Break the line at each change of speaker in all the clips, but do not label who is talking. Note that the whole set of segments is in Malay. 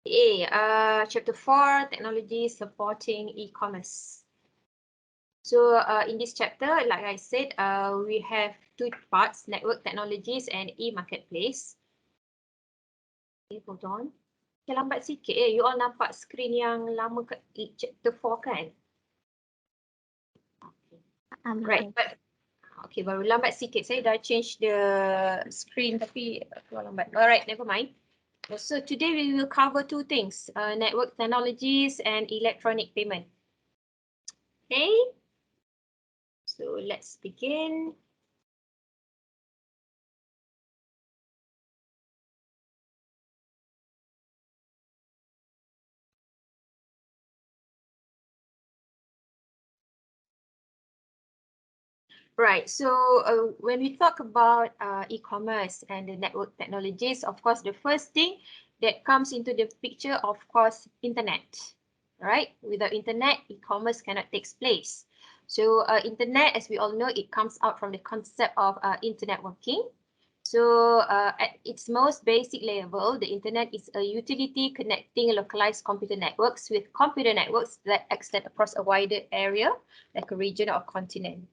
Chapter 4, Technology Supporting E-commerce. So in this chapter, like I said, we have two parts, network technologies and e-marketplace. Okay, hold on. Okay, lambat sikit you all nampak skrin yang lama kat chapter 4 kan? Right, but okay, baru lambat sikit. Saya dah change the screen tapi keluar lambat. Alright, never mind. So today we will cover two things, network technologies and electronic payment. Okay, so let's begin. Right, so when we talk about e-commerce and the network technologies, of course, the first thing that comes into the picture, of course, internet. Right, without internet, e-commerce cannot take place. So internet, as we all know, it comes out from the concept of internet working. So at its most basic level, the internet is a utility connecting localized computer networks with computer networks that extend across a wider area, like a region or continent.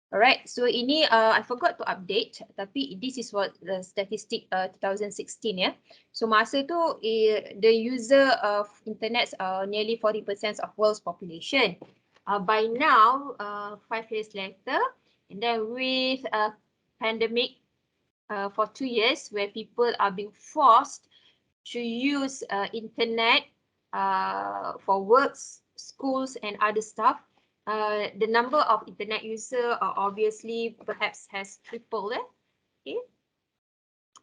Alright, so ini I forgot to update, tapi this is what the statistic 2016 ya. So masa tu the user of internet nearly 40% of world's population. By now, 5 years later, and then with a pandemic for 2 years where people are being forced to use internet for works, schools and other stuff. The number of internet user obviously perhaps has tripled. Okay.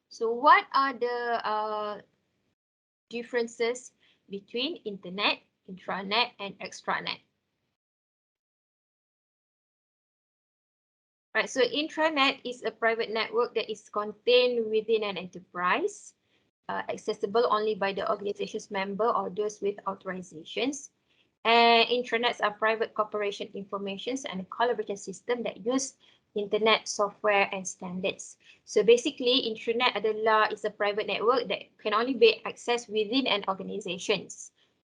So what are the differences between internet, intranet, and extranet? Right. So intranet is a private network that is contained within an enterprise, accessible only by the organization's member or those with authorizations. And intranets are private corporation informations and a collaboration system that use internet software and standards. So basically, intranet is a private network that can only be accessed within an organization.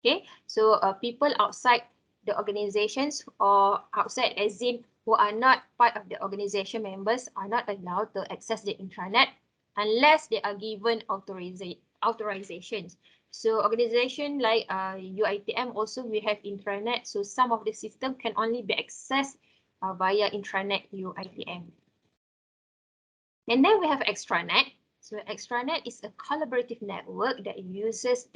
Okay, so people outside the organizations or outside as in who are not part of the organization members are not allowed to access the intranet unless they are given authorizations. So organization like UITM also we have intranet. So some of the system can only be accessed via intranet UITM. And then we have extranet. So extranet is a collaborative network that uses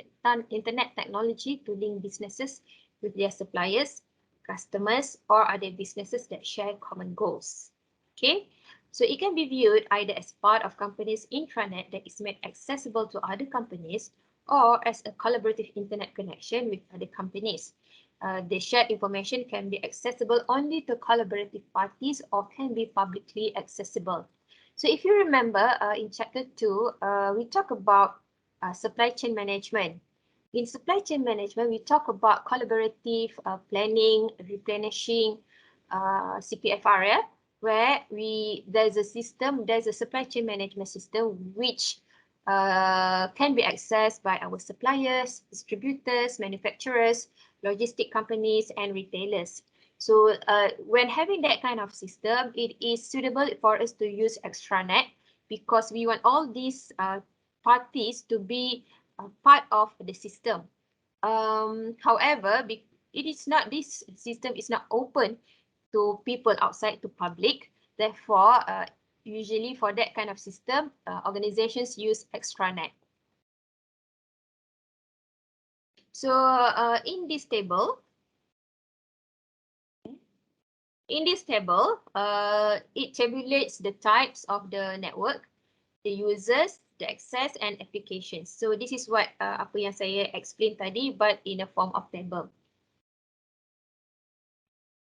internet technology to link businesses with their suppliers, customers, or other businesses that share common goals. Okay. So it can be viewed either as part of company's intranet that is made accessible to other companies or as a collaborative internet connection with other companies. The shared information can be accessible only to collaborative parties or can be publicly accessible. So if you remember in chapter 2, we talk about supply chain management. In supply chain management, we talk about collaborative planning, replenishing, CPFR, yeah? Where there's a supply chain management system which can be accessed by our suppliers, distributors, manufacturers, logistic companies, and retailers. So when having that kind of system, it is suitable for us to use extranet because we want all these parties to be part of the system. However, this system is not open to people outside to public. Therefore, usually for that kind of system, organizations use extranet. So in this table, it tabulates the types of the network, the users, the access and applications. So this is what apa yang saya explain tadi, but in a form of table.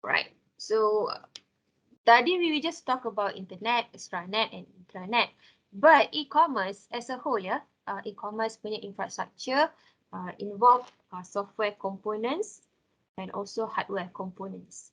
Right. So tadi we just talk about internet, extranet and intranet. But e-commerce as a whole, e-commerce punya infrastructure involve software components and also hardware components.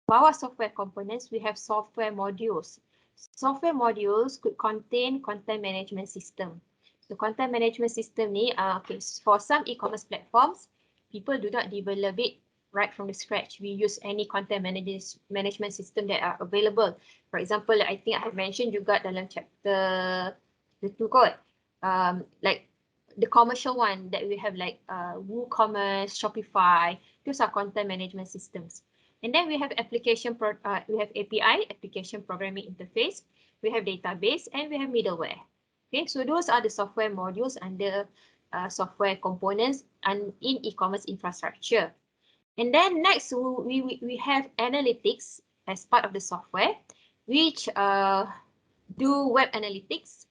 For our software components, we have software modules. Software modules could contain content management system. So content management system ni, okay, for some e-commerce platforms, people do not develop it right from the scratch. We use any content management system that are available. For example, I think I have mentioned juga dalam chapter the two kot, like the commercial one that we have like WooCommerce, Shopify, those are content management systems. And then we have we have API, application programming interface, we have database, and we have middleware. Okay, so those are the software modules under software components and in e-commerce infrastructure. And then next, we have analytics as part of the software, which do web analytics,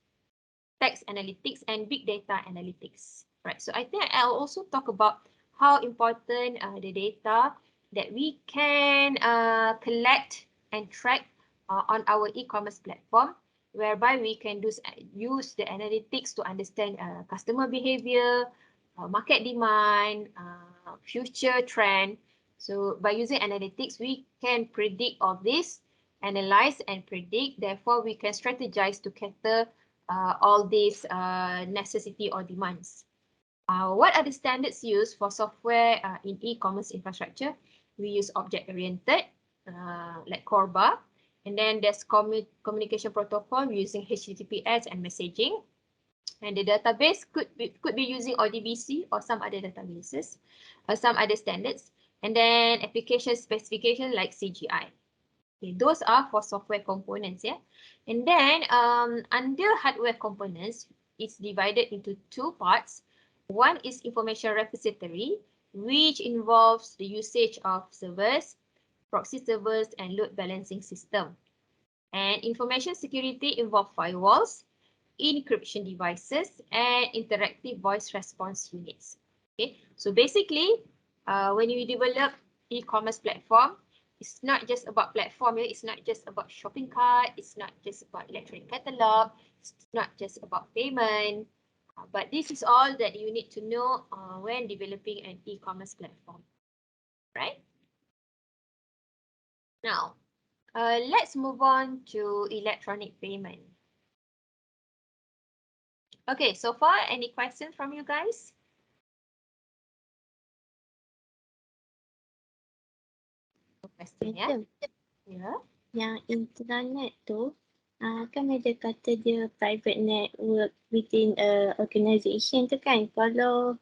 text analytics, and big data analytics. Right. So I think I'll also talk about how important the data that we can collect and track on our e-commerce platform, whereby we can use the analytics to understand customer behavior, market demand, future trend. So by using analytics, we can predict all this, analyze and predict. Therefore, we can strategize to cater all these necessity or demands. What are the standards used for software in e-commerce infrastructure? We use object-oriented, like CORBA, and then there's communication protocol using HTTPS and messaging. And the database could be using ODBC or some other databases, or some other standards. And then application specification like CGI. Okay, those are for software components, yeah. And then under hardware components, it's divided into two parts. One is information repository, which involves the usage of servers, proxy servers, and load balancing system. And information security involves firewalls, encryption devices, and interactive voice response units. Okay, so basically, when you develop e-commerce platform, it's not just about platform, it's not just about shopping cart, it's not just about electronic catalog, it's not just about payment, but this is all that you need to know when developing an e-commerce platform, right? Now, let's move on to electronic payment. Okay, so far, any questions from you guys? Question, ya? Ya.
Yang intranet tu, kan ada kata dia private network within a organisation tu kan. Kalau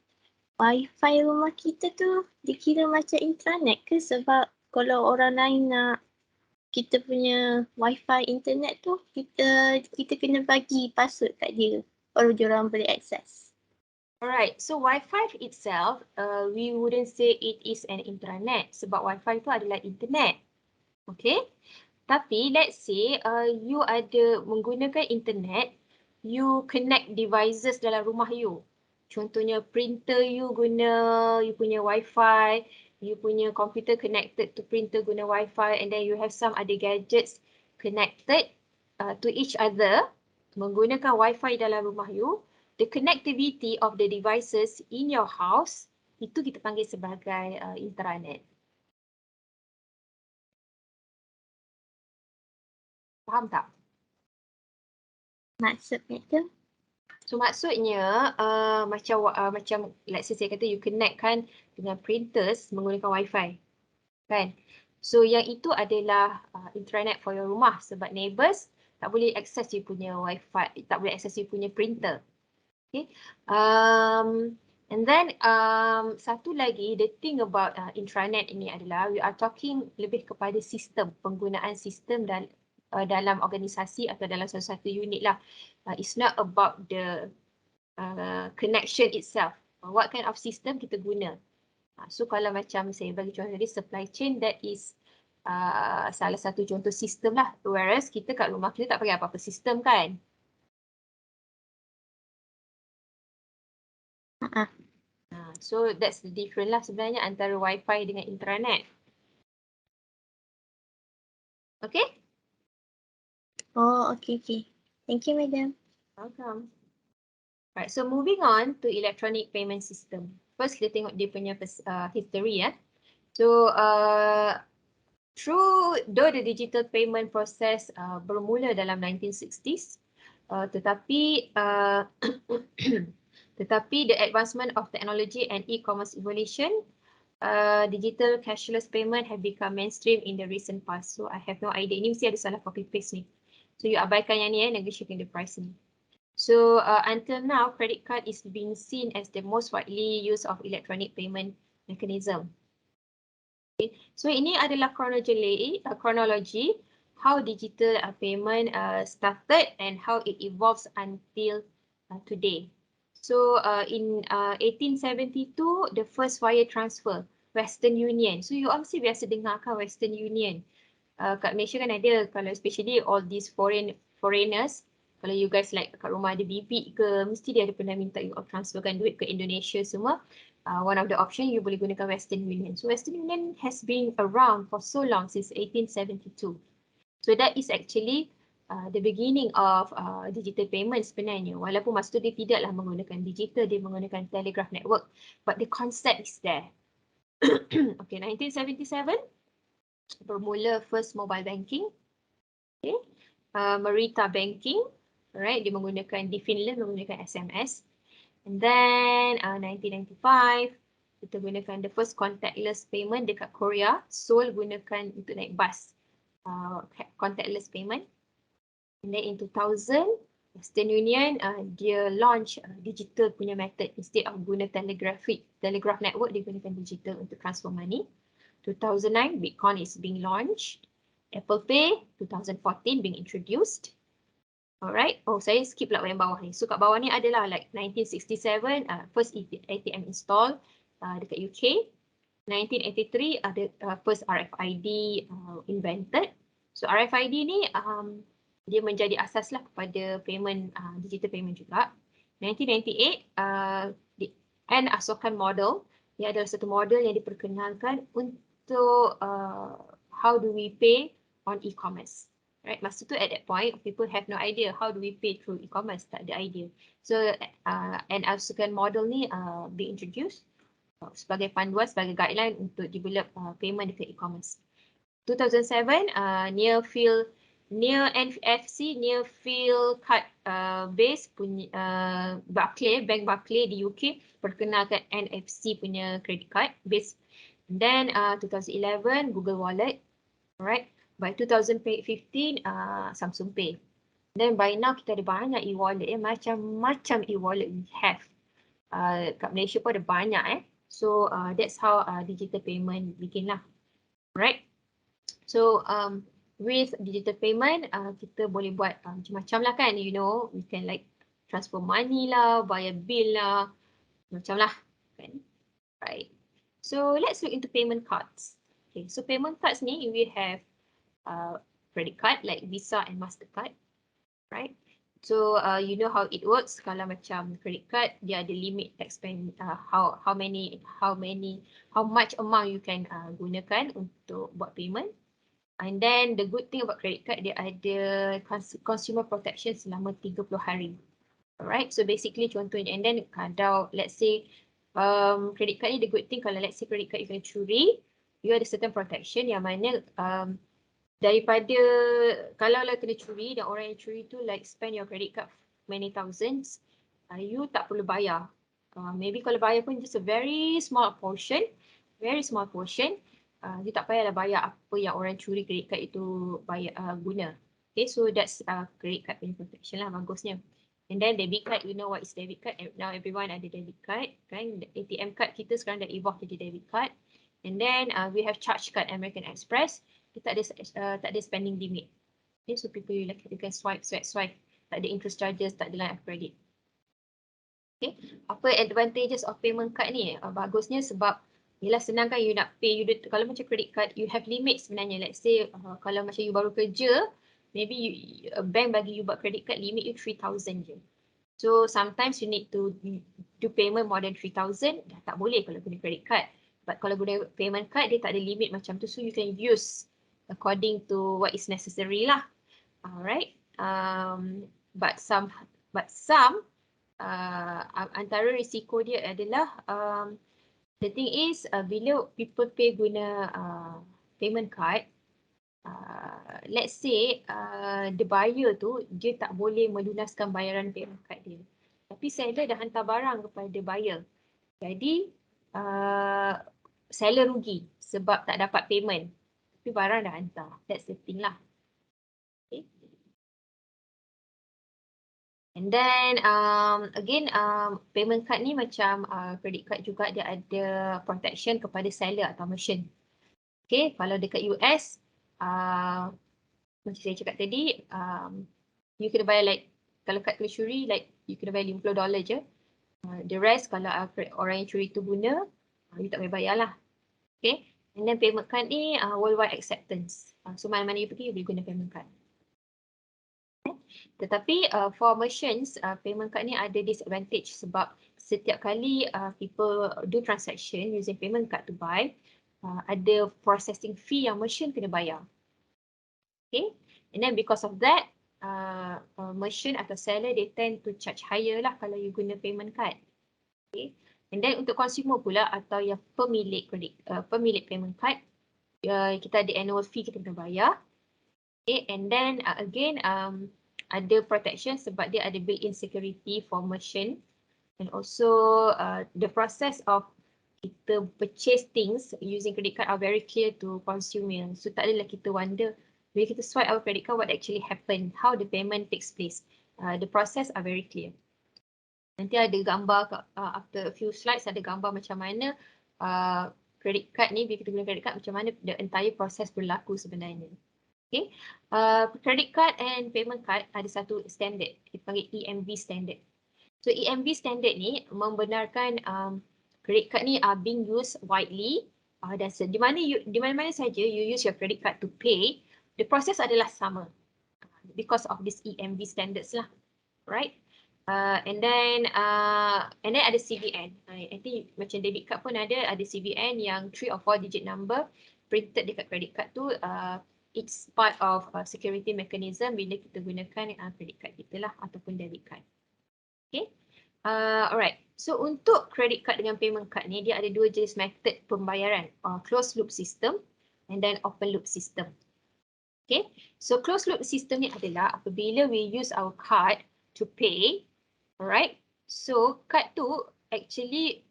Wi-Fi rumah kita tu dikira macam intranet ke? Sebab kalau orang lain nak kita punya Wi-Fi internet tu, kita kena bagi password kat dia baru diorang boleh access.
Alright, so Wi-Fi itself, we wouldn't say it is an intranet sebab Wi-Fi itu adalah internet. Okay, tapi let's say you ada menggunakan internet, you connect devices dalam rumah you. Contohnya printer you punya Wi-Fi, you punya computer connected to printer guna Wi-Fi, and then you have some other gadgets connected to each other menggunakan Wi-Fi dalam rumah you. The connectivity of the devices in your house, itu kita panggil sebagai intranet. Faham tak?
Maksudnya tu?
So maksudnya macam let's say saya kata you connect kan dengan printers menggunakan Wi-Fi. Kan? So yang itu adalah intranet for your rumah sebab neighbours tak boleh access you punya Wi-Fi, tak boleh access you punya printer. Okay. And then satu lagi, the thing about intranet ini adalah we are talking lebih kepada sistem, penggunaan sistem dalam organisasi atau dalam satu unit lah. It's not about the connection itself. What kind of system kita guna. So kalau macam saya bagi contoh tadi supply chain, that is salah satu contoh sistem lah. Whereas kita kat rumah kita tak pakai apa-apa sistem kan. So that's the difference lah sebenarnya antara Wi-Fi dengan intranet. Okay?
Oh, okay. Thank you, madam.
Welcome. Right, so moving on to electronic payment system. First kita tengok dia punya history ya. So though the digital payment process bermula dalam 1960s, Tetapi the advancement of technology and e-commerce evolution, digital cashless payment have become mainstream in the recent past. So I have no idea. Ini mesti ada salah copy paste ni. So you abaikan yang ni negotiating the price ni. So until now, credit card is being seen as the most widely used of electronic payment mechanism. Okay. So ini adalah chronology how digital payment started and how it evolves until today. So in 1872, the first wire transfer, Western Union. So you all mesti biasa dengar kan Western Union. Kat Malaysia kan ada, kalau especially all these foreigners, kalau you guys like kat rumah ada bibik ke, mesti dia ada pernah minta you all transferkan duit ke Indonesia semua. One of the option you boleh gunakan Western Union. So Western Union has been around for so long since 1872. So that is actually the beginning of digital payment sebenarnya. Walaupun masa tu dia tidaklah menggunakan digital, dia menggunakan telegraph network. But the concept is there. Okay, 1977, bermula first mobile banking. Okay, Marita banking. Alright, dia menggunakan, di Finland menggunakan SMS. And then 1995, kita gunakan the first contactless payment dekat Korea. Seoul gunakan untuk naik bus. Contactless payment. And then in 2000, Western Union dia launch digital punya method instead of guna telegraph network, dia gunakan digital untuk transfer money. 2009, Bitcoin is being launched. Apple Pay 2014 being introduced. Alright, saya skip lah yang bawah ni. So kat bawah ni adalah like 1967 first ATM install dekat UK. 1983 ada first RFID invented. So RFID ni dia menjadi asas lah kepada payment, digital payment juga. 1998 and Asokan model, dia adalah satu model yang diperkenalkan untuk how do we pay on e-commerce. Right, masa tu at that point people have no idea how do we pay through e-commerce, tak ada idea. So and Asokan model ni be introduced sebagai panduan, sebagai guideline untuk develop payment dekat e-commerce. 2007 near NFC, near field card base punya Bank Barclays di UK perkenalkan NFC punya credit card base. And then 2011 Google Wallet, alright. By 2015 Samsung Pay. Then by now kita ada banyak e-wallet, macam-macam e-wallet we have. Kat Malaysia pun ada banyak So that's how digital payment begin lah. Right? So with digital payment kita boleh buat macam-macam lah kan, you know, we can like transfer money lah, bayar bill lah, macam lah kan. Right. So let's look into payment cards. Okay, so payment cards ni we have credit card like Visa and Mastercard, right? So you know how it works. Kalau macam credit card, dia ada limit expend how much amount you can gunakan untuk buat payment. And then the good thing about credit card, dia ada consumer protection selama 30 hari. Alright, so basically contohnya, and then kalau let's say credit card ni the good thing, kalau let's say credit card you kena curi, you ada certain protection yang mana daripada kalau lah kena curi dan orang yang curi tu like spend your credit card many thousands, you tak perlu bayar. Maybe kalau bayar pun just a very small portion, you tak payahlah bayar apa yang orang curi credit card itu guna. Okay, so that's credit card punya protection lah, bagusnya. And then debit card, you know what is debit card? Now everyone ada debit card, kan? ATM card kita sekarang dah evolve jadi debit card. And then we have charge card, American Express. Kita tak ada spending limit. Okay, so people you can swipe. Tak ada interest charges, tak ada line of credit. Okay, apa advantages of payment card ni? Bagusnya sebab yelah senang kan you nak pay, kalau macam credit card, you have limit sebenarnya. Let's say kalau macam you baru kerja, maybe bank bagi you buat credit card, limit you 3,000 je. So sometimes you need to do payment more than 3,000, dah tak boleh kalau guna credit card. But kalau guna payment card, dia tak ada limit macam tu, so you can use according to what is necessary lah. Alright. But some antara risiko dia adalah the thing is bila people pay guna payment card, let's say the buyer tu dia tak boleh melunaskan bayaran payment card dia. Tapi seller dah hantar barang kepada buyer. Jadi seller rugi sebab tak dapat payment. Tapi barang dah hantar. That's the thing lah. Okay. And then again payment card ni macam credit card juga, dia ada protection kepada seller atau merchant. Okay, kalau dekat US macam saya cakap tadi, you kena bayar like, kalau kad kena curi, like you kena bayar $50 je. The rest kalau orang yang curi tu guna, you tak payah bayar lah. Okay, and then payment card ni worldwide acceptance. So mana-mana you pergi, you boleh guna payment card. Tetapi for merchants, payment card ni ada disadvantage sebab setiap kali people do transaction using payment card to buy, ada processing fee yang merchant kena bayar. Okay, and then because of that, merchant atau seller they tend to charge higher lah kalau you guna payment card. Okay, and then untuk consumer pula atau yang pemilik pemilik payment card, kita ada annual fee kita kena bayar. Okay, and then again ada protection sebab dia ada built-in security for merchant, and also the process of kita purchase things using credit card are very clear to consumer. So tak adalah kita wonder bila kita swipe our credit card what actually happened, how the payment takes place. The process are very clear. Nanti ada gambar after a few slides, ada gambar macam mana credit card ni, bila kita guna credit card macam mana the entire process berlaku sebenarnya. Okay, credit card and payment card ada satu standard, kita panggil EMV standard. So EMV standard ni membenarkan credit card ni are being used widely, dan di mana-mana saja you use your credit card to pay, the process adalah sama because of this EMV standards lah, right? And then ada CVN. I think macam debit card pun ada CVN yang 3 or 4 digit number printed dekat credit card tu. It's part of security mechanism bila kita gunakan credit card kita lah ataupun debit card. Okay. Alright. So untuk credit card dengan payment card ni dia ada dua jenis method pembayaran, closed loop system and then open loop system. Okay. So closed loop system ni adalah apabila we use our card to pay, alright. So card tu actually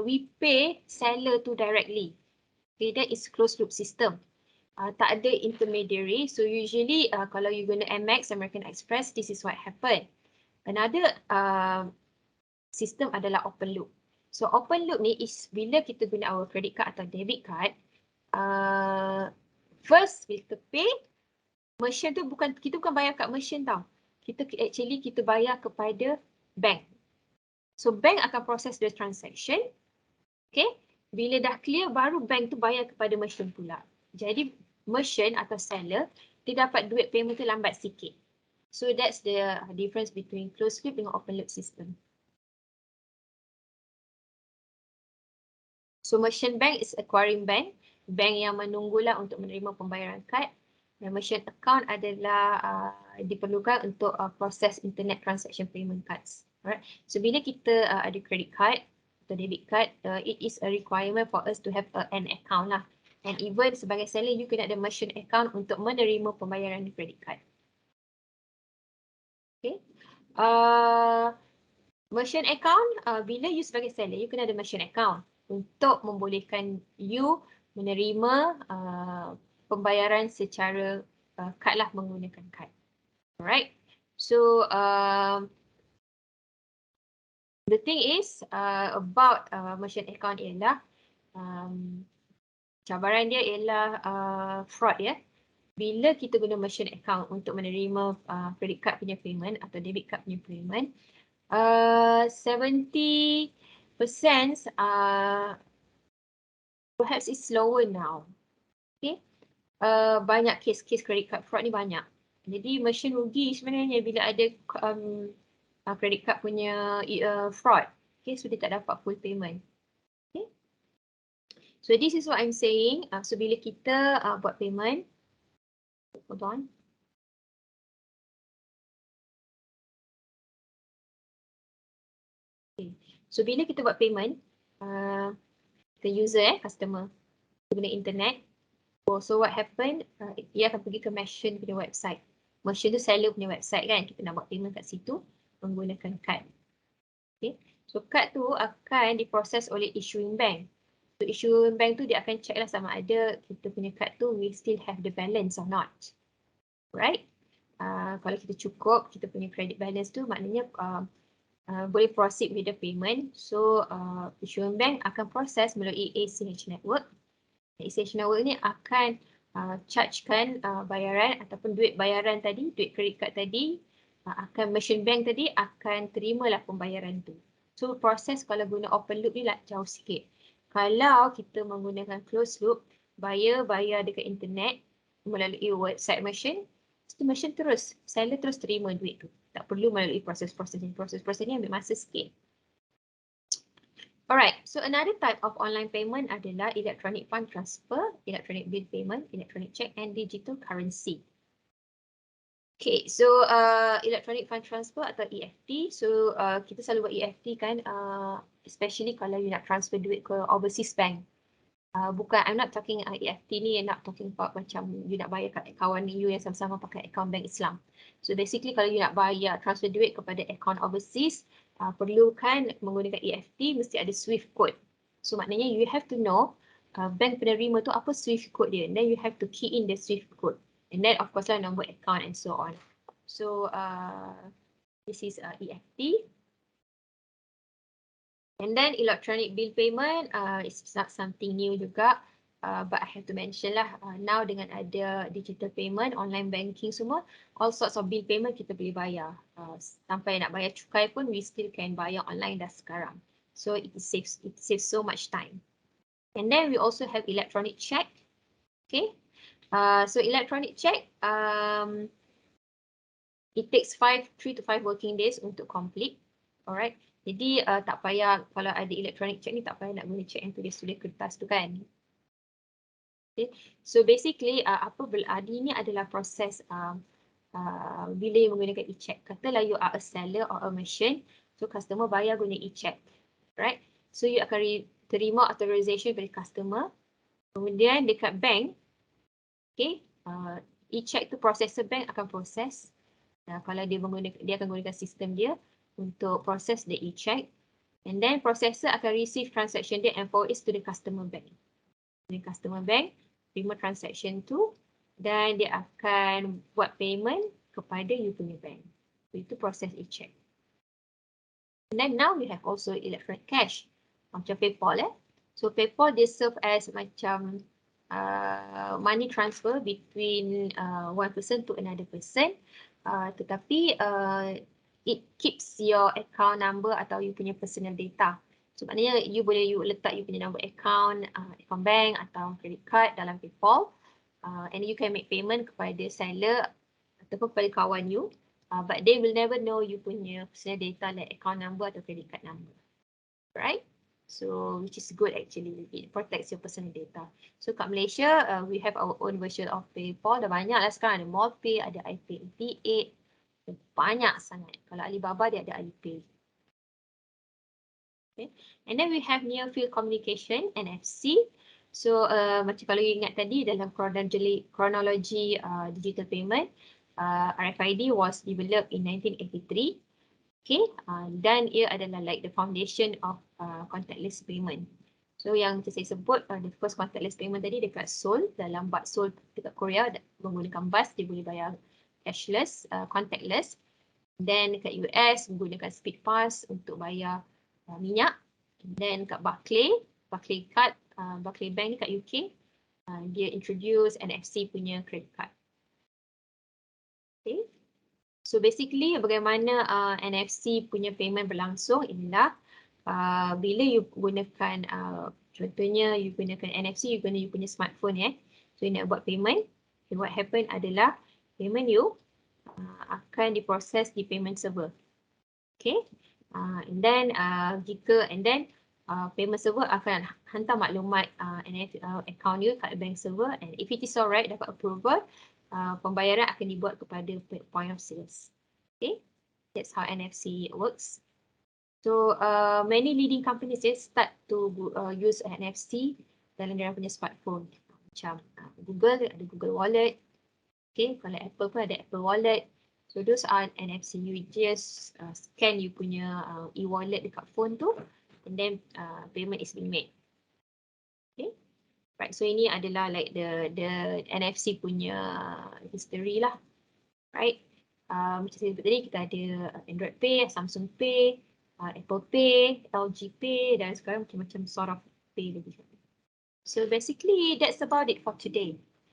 we pay seller tu directly. Okay, that is closed loop system. Tak ada intermediary. So usually kalau you guna Amex, American Express, this is what happen. Another system adalah open loop. So open loop ni is bila kita guna our credit card atau debit card, first kita pay, merchant tu kita bukan bayar kat merchant tau. Kita bayar kepada bank. So bank akan proses the transaction. Okay, bila dah clear baru bank tu bayar kepada merchant pula. Jadi merchant atau seller dia dapat duit payment tu lambat sikit. So that's the difference between closed loop dengan open loop system. So merchant bank is acquiring bank, bank yang menunggulah untuk menerima pembayaran kad. Dan merchant account adalah diperlukan untuk proses internet transaction payment cards. Alright. So bila kita ada credit card atau debit card, it is a requirement for us to have an account lah. And even sebagai seller, you kena ada merchant account untuk menerima pembayaran credit card. Okay. Merchant account, bila you sebagai seller, you kena ada merchant account untuk membolehkan you menerima pembayaran secara kad lah, menggunakan kad. Alright. So the thing is about merchant account ialah cabaran dia ialah fraud ya. Bila kita guna merchant account untuk menerima credit card punya payment atau debit card punya payment, 70% perhaps it's slower now. Okay. Banyak kes-kes credit card fraud ni banyak. Jadi merchant rugi sebenarnya bila ada credit card punya fraud. Okay, so dia tak dapat full payment. Okay. So this is what I'm saying. So bila kita buat payment, hold on. Okay. So bila kita buat payment, the user customer guna internet, So what happened, dia akan pergi ke merchant punya website. Merchant tu seller punya website kan, kita nak buat payment kat situ menggunakan kad. Okay. So kad tu akan diproses oleh issuing bank. So issuing bank tu dia akan check lah sama ada kita punya kad tu we still have the balance or not. Right? Kalau kita cukup kita punya credit balance tu maknanya boleh proceed with the payment. So issuing bank akan proses melalui ACH network. ACH network ni akan chargekan bayaran ataupun duit bayaran tadi, duit credit card tadi, akan merchant bank tadi akan terimalah pembayaran tu. So proses kalau guna open loop ni lah jauh sikit. Kalau kita menggunakan closed loop, bayar dekat internet melalui website merchant, merchant terus, seller terus terima duit tu. Tak perlu melalui proses-proses ni. Proses-proses ni ambil masa sikit. Alright, so another type of online payment adalah electronic fund transfer, electronic bill payment, electronic check and digital currency. Okay, so electronic fund transfer atau EFT. So kita selalu buat EFT kan, especially kalau you nak transfer duit ke overseas bank. Bukan, I'm not talking EFT ni, I'm not talking about macam you nak bayar kat kawan you yang sama-sama pakai account bank Islam. So basically kalau you nak bayar transfer duit kepada account overseas, perlukan menggunakan EFT, mesti ada SWIFT code. So maknanya you have to know bank penerima tu apa SWIFT code dia, and then you have to key in the SWIFT code. And then of course lah nombor account and so on. So this is EFT. And then electronic bill payment is not something new juga, but I have to mention lah, now dengan ada digital payment, online banking semua, all sorts of bill payment kita boleh bayar. Sampai nak bayar cukai pun we still can bayar online dah sekarang. So it saves so much time. And then we also have electronic check. Okay, so electronic check, it takes 3 to 5 working days untuk complete. Alright. Jadi tak payah kalau ada electronic check ni, tak payah nak guna check yang tulis-tulis kertas tu kan. Okay. So basically ini adalah proses bila you menggunakan e-check. Katalah you are a seller or a merchant, so customer bayar guna e-check. Right? So you akan terima authorization dari customer. Kemudian dekat bank, okay, e-check tu processor bank akan proses. Kalau dia akan gunakan sistem dia untuk proses the e-check, and then processor akan receive transaction dia and forward it to the customer bank. The customer bank terima transaction tu dan dia akan buat payment kepada you punya bank. So itu proses e-check. And then now we have also electronic cash macam PayPal. So PayPal dia serve as macam money transfer between one person to another person, tetapi it keeps your account number atau you punya personal data. So maknanya you letak you punya number account, account bank atau credit card dalam PayPal, and you can make payment kepada seller ataupun kepada kawan you, but they will never know you punya personal data like account number atau credit card number. Right? So which is good actually, it protects your personal data. So kat Malaysia, we have our own version of PayPal, dah banyak lah sekarang, ada Mallpay, ada iPay 88. Banyak sangat. Kalau Alibaba dia ada Alipay. Okay. And then we have near field communication, NFC. So macam kalau you ingat tadi dalam chronology digital payment, RFID was developed in 1983. Okay, dan ia adalah like the foundation of contactless payment. So yang saya sebut the first contactless payment tadi dekat Seoul, dalam Bat Seoul dekat Korea, menggunakan bus dia boleh bayar cashless, contactless. Then dekat US menggunakan speed pass untuk bayar minyak. And then kat Barclays card, Barclays Bank dekat UK, dia introduce NFC punya credit card. Okay. So basically bagaimana NFC punya payment berlangsung inilah bila you gunakan contohnya you gunakan NFC, you guna you punya smartphone So you nak buat payment, okay, what happen adalah payment you akan diproses di payment server. Okay. And then payment server akan hantar maklumat account you kat bank server, and if it is alright dapat approval, pembayaran akan dibuat kepada point of sales. Okay. That's how NFC works. So many leading companies start to use NFC dalam dia punya smartphone. macam Google ada Google Wallet. Okay, kalau Apple pun ada Apple Wallet. So those are NFC. You just scan you punya e-wallet dekat phone tu, and then payment is being made. Okay, right. So ini adalah like the NFC punya history lah, right? Macam saya sebut tadi, kita ada Android Pay, Samsung Pay, Apple Pay, LG Pay, dan sekarang macam-macam sort of pay lagi. So basically that's about it for today.